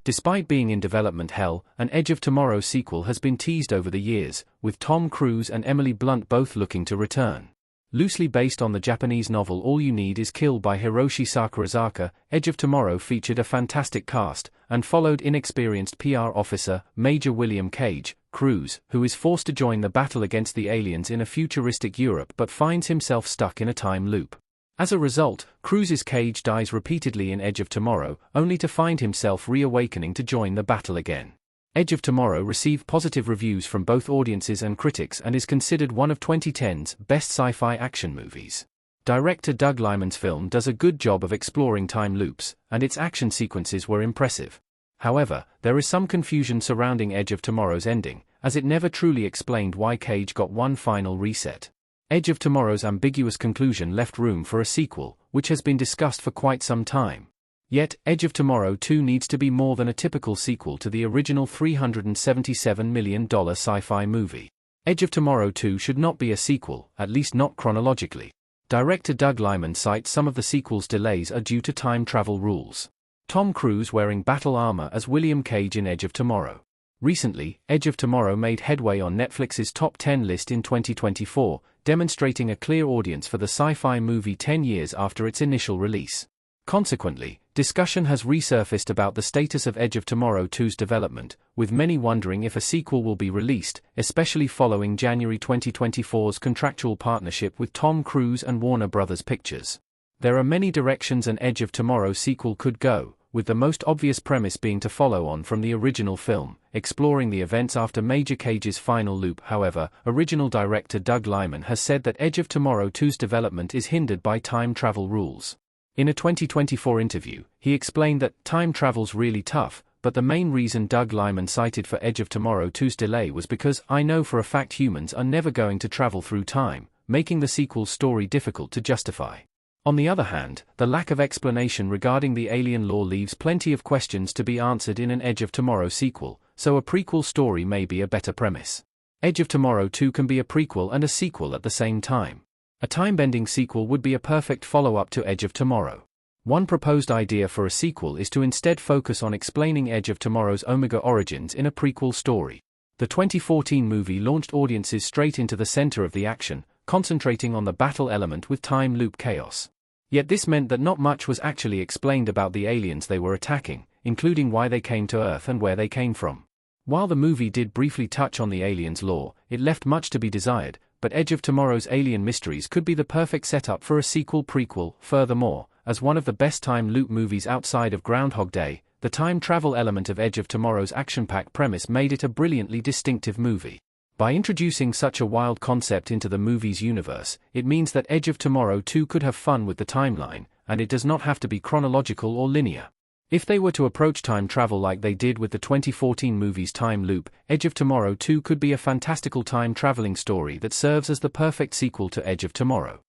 Despite being in development hell, an Edge of Tomorrow sequel has been teased over the years, with Tom Cruise and Emily Blunt both looking to return. Loosely based on the Japanese novel All You Need Is Kill by Hiroshi Sakurazaka, Edge of Tomorrow featured a fantastic cast, and followed inexperienced PR officer, Major William Cage, Cruise, who is forced to join the battle against the aliens in a futuristic Europe but finds himself stuck in a time loop. As a result, Cruise's Cage dies repeatedly in Edge of Tomorrow, only to find himself reawakening to join the battle again. Edge of Tomorrow received positive reviews from both audiences and critics and is considered one of 2010's best sci-fi action movies. Director Doug Liman's film does a good job of exploring time loops, and its action sequences were impressive. However, there is some confusion surrounding Edge of Tomorrow's ending, as it never truly explained why Cage got one final reset. Edge of Tomorrow's ambiguous conclusion left room for a sequel, which has been discussed for quite some time. Yet, Edge of Tomorrow 2 needs to be more than a typical sequel to the original $377 million sci-fi movie. Edge of Tomorrow 2 should not be a sequel, at least not chronologically. Director Doug Liman cites some of the sequel's delays are due to time travel rules. Tom Cruise wearing battle armor as William Cage in Edge of Tomorrow. Recently, Edge of Tomorrow made headway on Netflix's top 10 list in 2024, demonstrating a clear audience for the sci-fi movie 10 years after its initial release. Consequently, discussion has resurfaced about the status of Edge of Tomorrow 2's development, with many wondering if a sequel will be released, especially following January 2024's contractual partnership with Tom Cruise and Warner Bros. Pictures. There are many directions an Edge of Tomorrow sequel could go, with the most obvious premise being to follow on from the original film, exploring the events after Major Cage's final loop. However, original director Doug Liman has said that Edge of Tomorrow 2's development is hindered by time travel rules. In a 2024 interview, he explained that time travel's really tough, but the main reason Doug Liman cited for Edge of Tomorrow 2's delay was because I know for a fact humans are never going to travel through time, making the sequel's story difficult to justify. On the other hand, the lack of explanation regarding the alien lore leaves plenty of questions to be answered in an Edge of Tomorrow sequel, so a prequel story may be a better premise. Edge of Tomorrow 2 can be a prequel and a sequel at the same time. A time-bending sequel would be a perfect follow-up to Edge of Tomorrow. One proposed idea for a sequel is to instead focus on explaining Edge of Tomorrow's Omega origins in a prequel story. The 2014 movie launched audiences straight into the center of the action, concentrating on the battle element with time loop chaos. Yet this meant that not much was actually explained about the aliens they were attacking, including why they came to Earth and where they came from. While the movie did briefly touch on the aliens' lore, it left much to be desired, but Edge of Tomorrow's alien mysteries could be the perfect setup for a sequel-prequel. Furthermore, as one of the best time loop movies outside of Groundhog Day, the time travel element of Edge of Tomorrow's action-packed premise made it a brilliantly distinctive movie. By introducing such a wild concept into the movie's universe, it means that Edge of Tomorrow 2 could have fun with the timeline, and it does not have to be chronological or linear. If they were to approach time travel like they did with the 2014 movie's time loop, Edge of Tomorrow 2 could be a fantastical time traveling story that serves as the perfect sequel to Edge of Tomorrow.